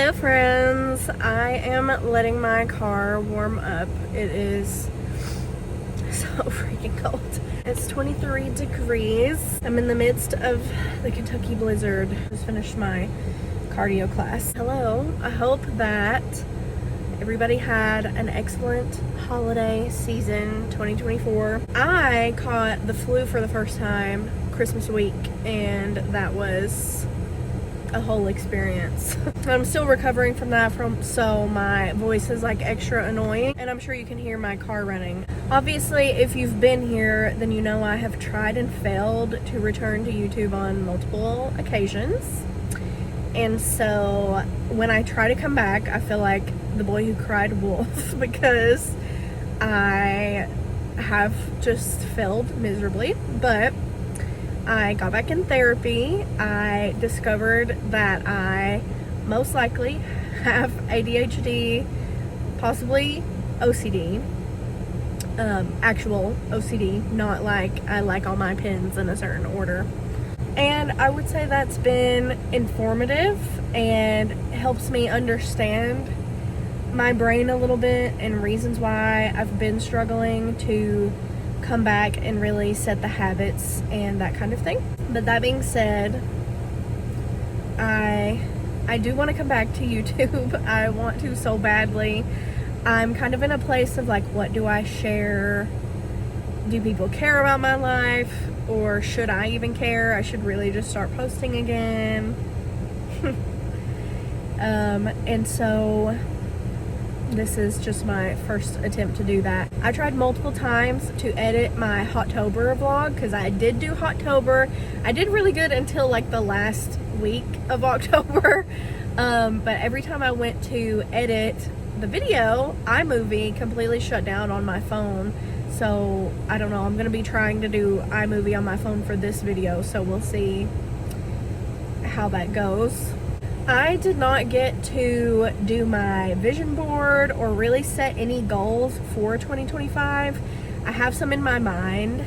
Hello friends, I am letting my car warm up. It is so freaking cold. It's 23 degrees. I'm in the midst of the Kentucky blizzard. Just finished my cardio class. Hello, I hope that everybody had an excellent holiday season 2024. I caught the flu for the first time Christmas week, and that was a whole experience. I'm still recovering from that, so my voice is like extra annoying, and I'm sure you can hear my car running. Obviously, if you've been here, then you know I have tried and failed to return to YouTube on multiple occasions. And so when I try to come back, I feel like the boy who cried wolf because I have just failed miserably. But I got back in therapy. I discovered that I most likely have ADHD, possibly OCD, actual OCD, not like I like all my pens in a certain order. And I would say that's been informative and helps me understand my brain a little bit and reasons why I've been struggling to come back and really set the habits and that kind of thing. But that being said, I do want to come back to YouTube. I want to so badly. I'm kind of in a place of like, what do I share? Do people care about my life? Or should I even care? I should really just start posting again. And so this is just my first attempt to do that. I tried multiple times to edit my Hottober vlog because I did do Hottober. I did really good until like the last week of October. But every time I went to edit the video, iMovie completely shut down on my phone. So I don't know, I'm gonna be trying to do iMovie on my phone for this video, so we'll see how that goes. I did not get to do my vision board or really set any goals for 2025. I have some in my mind.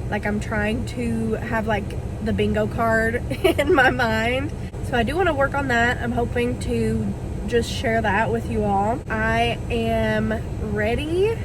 Like, I'm trying to have like the bingo card in my mind. So I do want to work on that. I'm hoping to just share that with you all. I am ready.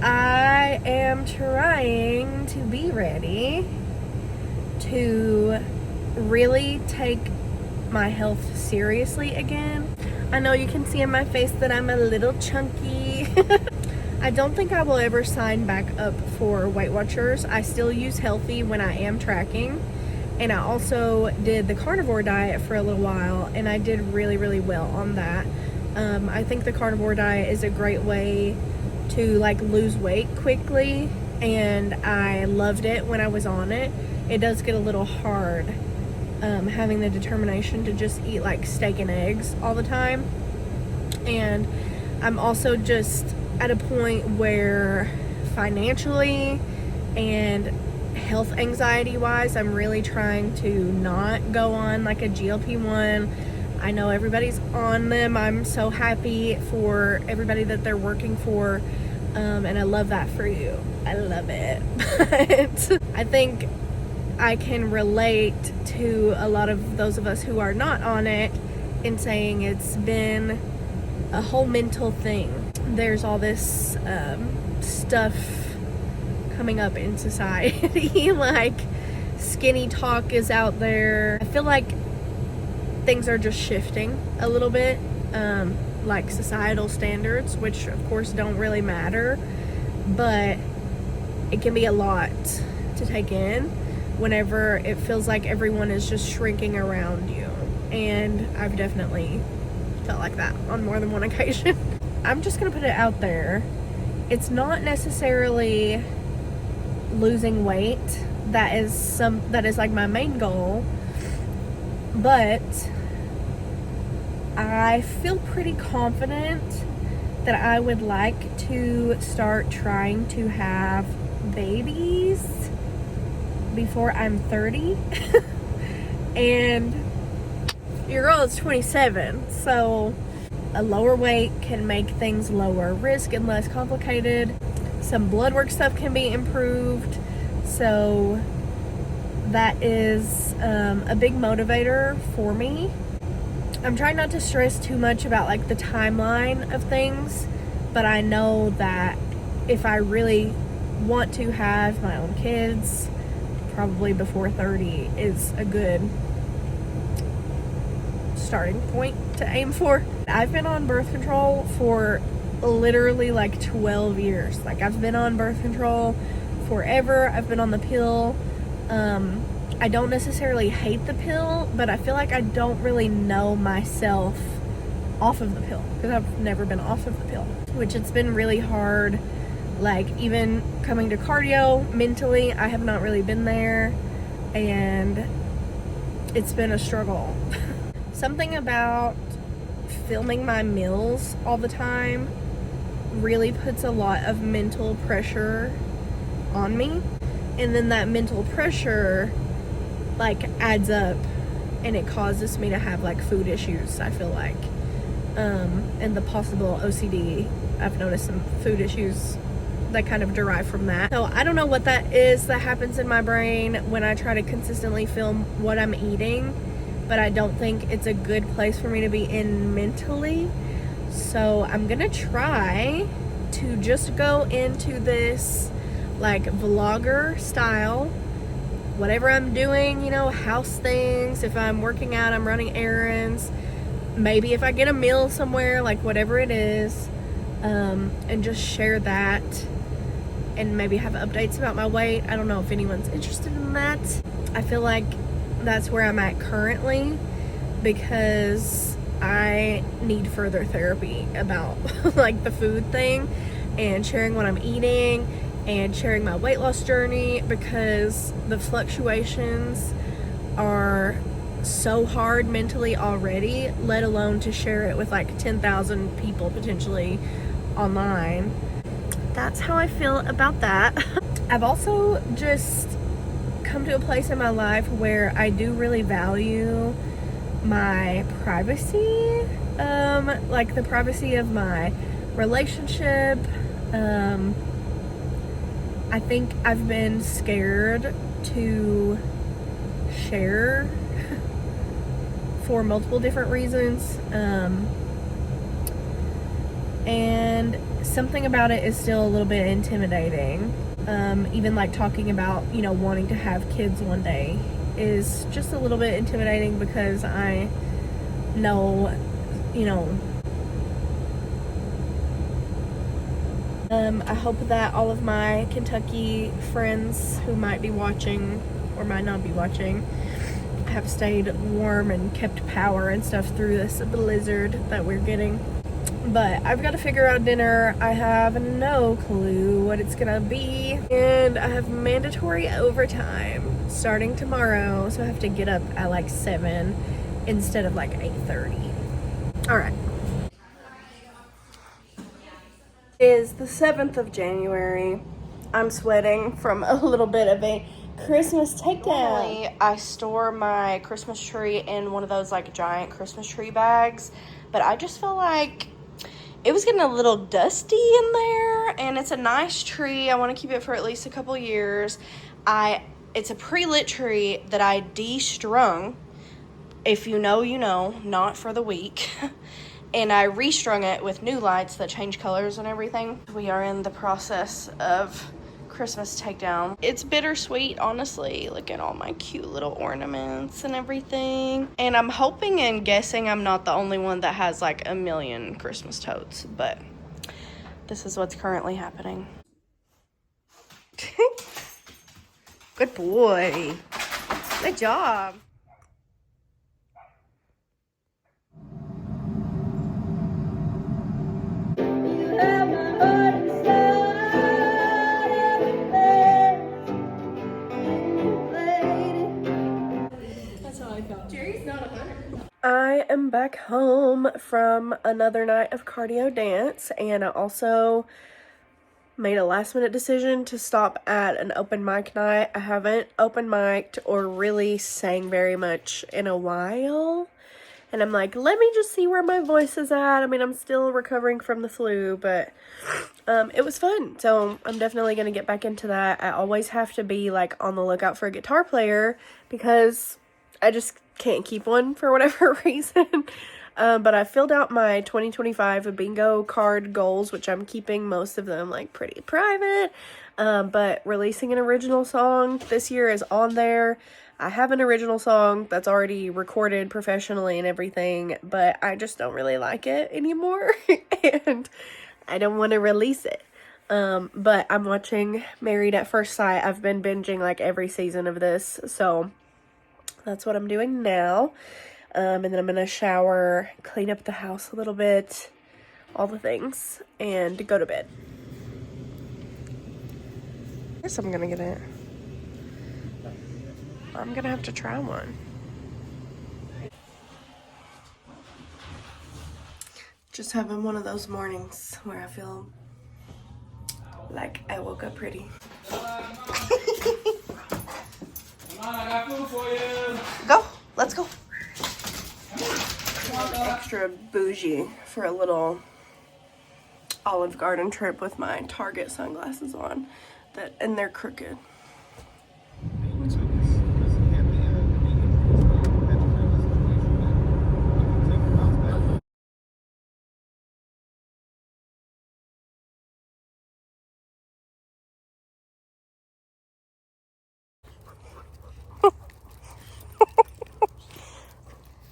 I am trying to be ready to really take my health seriously again. I know you can see in my face that I'm a little chunky. I don't think I will ever sign back up for Weight Watchers. I still use Healthy when I am tracking, and I also did the carnivore diet for a little while, and I did really well on that. I think the carnivore diet is a great way to like lose weight quickly, and I loved it when I was on it. It does get a little hard having the determination to just eat like steak and eggs all the time. And I'm also just at a point where financially and health anxiety wise, I'm really trying to not go on like a GLP1. I know everybody's on them. I'm so happy for everybody that they're working for, and I love that for you. I love it. But I think I can relate to a lot of those of us who are not on it in saying it's been a whole mental thing. There's all this stuff coming up in society, like skinny talk is out there. I feel like things are just shifting a little bit, like societal standards, which of course don't really matter, but it can be a lot to take in whenever it feels like everyone is just shrinking around you. And I've definitely felt like that on more than one occasion. I'm just gonna put it out there. It's not necessarily losing weight that is like my main goal, but I feel pretty confident that I would like to start trying to have babies before I'm 30. And your girl is 27, so a lower weight can make things lower risk and less complicated. Some blood work stuff can be improved, so that is a big motivator for me. I'm trying not to stress too much about like the timeline of things, but I know that if I really want to have my own kids, probably before 30 is a good starting point to aim for. I've been on birth control for literally like 12 years. Like, I've been on birth control forever. I've been on the pill. I don't necessarily hate the pill, but I feel like I don't really know myself off of the pill because I've never been off of the pill, which it's been really hard. Like, even coming to cardio mentally, I have not really been there, and it's been a struggle. Something about filming my meals all the time really puts a lot of mental pressure on me, and then that mental pressure like adds up, and it causes me to have like food issues, I feel like, and the possible OCD. I've noticed some food issues that kind of derive from that. So I don't know what that is that happens in my brain when I try to consistently film what I'm eating, but I don't think it's a good place for me to be in mentally. So I'm gonna try to just go into this like vlogger style, whatever I'm doing, you know, house things. If I'm working out, I'm running errands, maybe if I get a meal somewhere, like whatever it is, and just share that, and maybe have updates about my weight. I don't know if anyone's interested in that. I feel like that's where I'm at currently, because I need further therapy about like the food thing and sharing what I'm eating and sharing my weight loss journey, because the fluctuations are so hard mentally already, let alone to share it with like 10,000 people potentially online. That's how I feel about that. I've also just come to a place in my life where I do really value my privacy, like the privacy of my relationship. I think I've been scared to share for multiple different reasons, and something about it is still a little bit intimidating. Even like talking about, you know, wanting to have kids one day is just a little bit intimidating, because I know, you know, I hope that all of my Kentucky friends who might be watching or might not be watching have stayed warm and kept power and stuff through this blizzard that we're getting. But I've got to figure out dinner. I have no clue what it's gonna be, and I have mandatory overtime starting tomorrow, so I have to get up at like 7 instead of like 8:30. All right. It is the 7th of January. I'm sweating from a little bit of a Christmas takedown. Normally, I store my Christmas tree in one of those like giant Christmas tree bags, but I just feel like it was getting a little dusty in there, and it's a nice tree. I want to keep it for at least a couple years. It's a pre-lit tree that I de-strung. If you know, you know, not for the week. And I restrung it with new lights that change colors and everything. We are in the process of Christmas takedown. It's bittersweet, honestly. Look at all my cute little ornaments and everything. And I'm hoping and guessing I'm not the only one that has like a million Christmas totes, but this is what's currently happening. Good boy. Good job. I am back home from another night of cardio dance, and I also made a last minute decision to stop at an open mic night. I haven't open mic'd or really sang very much in a while, and I'm like, let me just see where my voice is at. I mean, I'm still recovering from the flu, but it was fun. So I'm definitely going to get back into that. I always have to be like on the lookout for a guitar player because I just can't keep one for whatever reason. But I filled out my 2025 bingo card goals, which I'm keeping most of them like pretty private. But releasing an original song this year is on there. I have an original song that's already recorded professionally and everything, but I just don't really like it anymore. And I don't want to release it. But I'm watching Married at First Sight. I've been binging like every season of this, so that's what I'm doing now. And then I'm gonna shower, clean up the house a little bit, all the things, and go to bed. I guess I'm gonna get it. I'm gonna have to try one. Just having one of those mornings where I feel like I woke up pretty. I got food for you. Go, let's go. Extra bougie for a little Olive Garden trip with my Target sunglasses on, and they're crooked.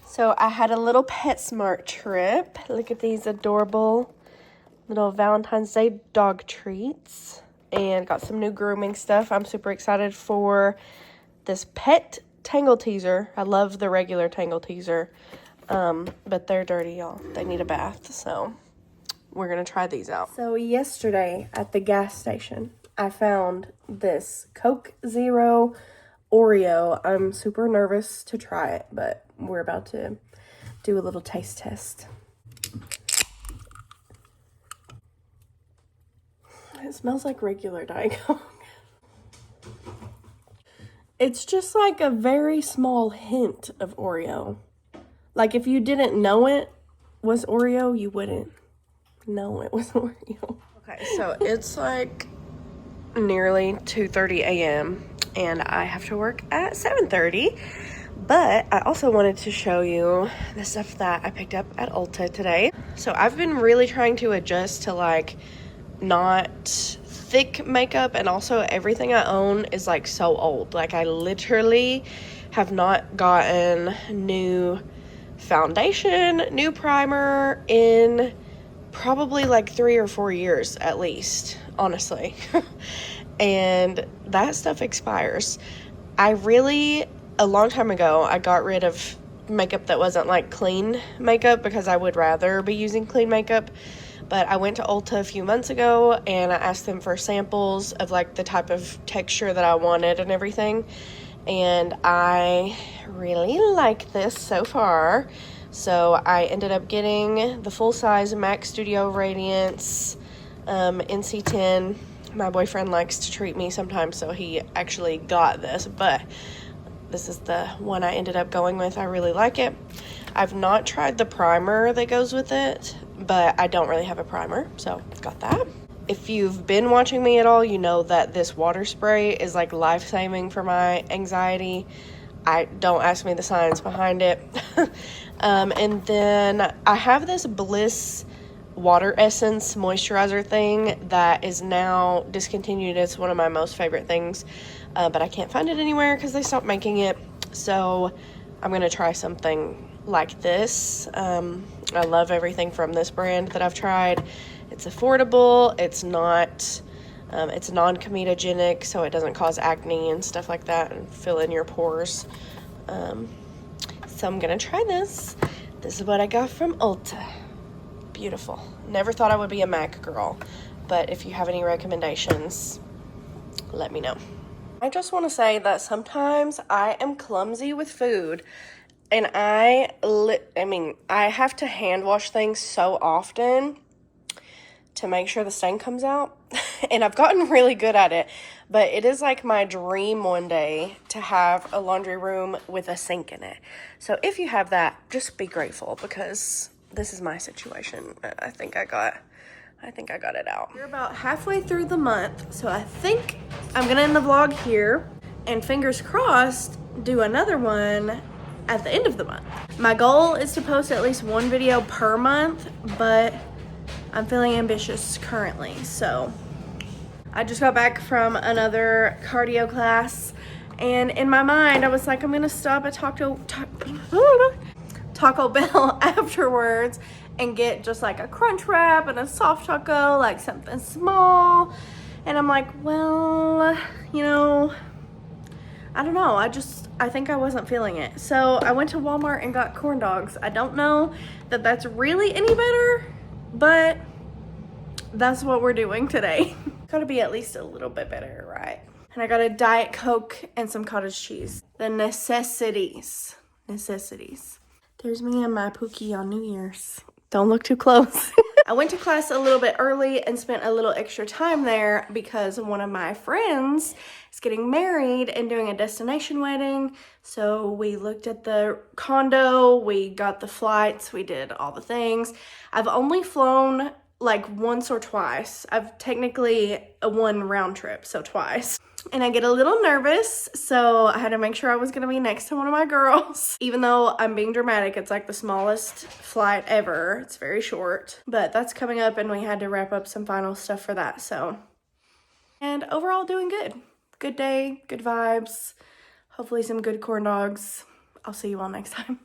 So I had a little PetSmart trip. Look at these adorable little Valentine's Day dog treats. And got some new grooming stuff. I'm super excited for this pet Tangle Teaser. I love the regular Tangle Teaser. But they're dirty, y'all. They need a bath. So we're going to try these out. So yesterday at the gas station, I found this Coke Zero Oreo. I'm super nervous to try it, but we're about to do a little taste test. It smells like regular Diet Coke. It's just like a very small hint of Oreo. Like if you didn't know it was Oreo, you wouldn't know it was Oreo. Okay, so it's like nearly 2:30 a.m. and I have to work at 7:30. But I also wanted to show you the stuff that I picked up at Ulta today. So I've been really trying to adjust to like not thick makeup, and also everything I own is like so old. Like I literally have not gotten new foundation, new primer in probably like 3 or 4 years at least, honestly. And that stuff expires. A long time ago, I got rid of makeup that wasn't like clean makeup because I would rather be using clean makeup. But I went to Ulta a few months ago and I asked them for samples of like the type of texture that I wanted and everything. And I really like this so far. So I ended up getting the full-size MAC Studio Radiance NC10. My boyfriend likes to treat me sometimes, so he actually got this, but this is the one I ended up going with. I really like it. I've not tried the primer that goes with it, but I don't really have a primer, so got that. If you've been watching me at all, you know that this water spray is like life-saving for my anxiety. Don't ask me the science behind it. And then I have this Bliss water essence moisturizer thing that is now discontinued. It's one of my most favorite things, but I can't find it anywhere because they stopped making it. So I'm gonna try something like this. I love everything from this brand that I've tried. It's affordable, it's not it's non-comedogenic, so it doesn't cause acne and stuff like that and fill in your pores. So I'm gonna try this. This is what I got from Ulta. Beautiful. Never thought I would be a MAC girl, but if you have any recommendations, let me know. I just want to say that sometimes I am clumsy with food, and I have to hand wash things so often to make sure the stain comes out. and I've gotten really good at it, but it is like my dream one day to have a laundry room with a sink in it. So if you have that, just be grateful, because this is my situation. I think I got it out. We're about halfway through the month, so I think I'm gonna end the vlog here, and fingers crossed, do another one at the end of the month. My goal is to post at least one video per month, but I'm feeling ambitious currently. So I just got back from another cardio class, and in my mind I was like, I'm gonna stop at Taco Bell afterwards and get just like a crunch wrap and a soft taco, like something small. And I'm like, well, you know, I don't know, I think I wasn't feeling it. So I went to Walmart and got corn dogs. I don't know that that's really any better, but that's what we're doing today. Gotta be at least a little bit better, right? And I got a Diet Coke and some cottage cheese. The necessities. There's me and my Pookie on New Year's. Don't look too close. I went to class a little bit early and spent a little extra time there because one of my friends is getting married and doing a destination wedding. So we looked at the condo, we got the flights, we did all the things. I've only flown like once or twice. I've technically one round trip, so twice. And I get a little nervous, so I had to make sure I was gonna be next to one of my girls. Even though I'm being dramatic, it's like the smallest flight ever. It's very short, but that's coming up and we had to wrap up some final stuff for that, so. And overall doing good. Good day, good vibes, hopefully some good corn dogs. I'll see you all next time.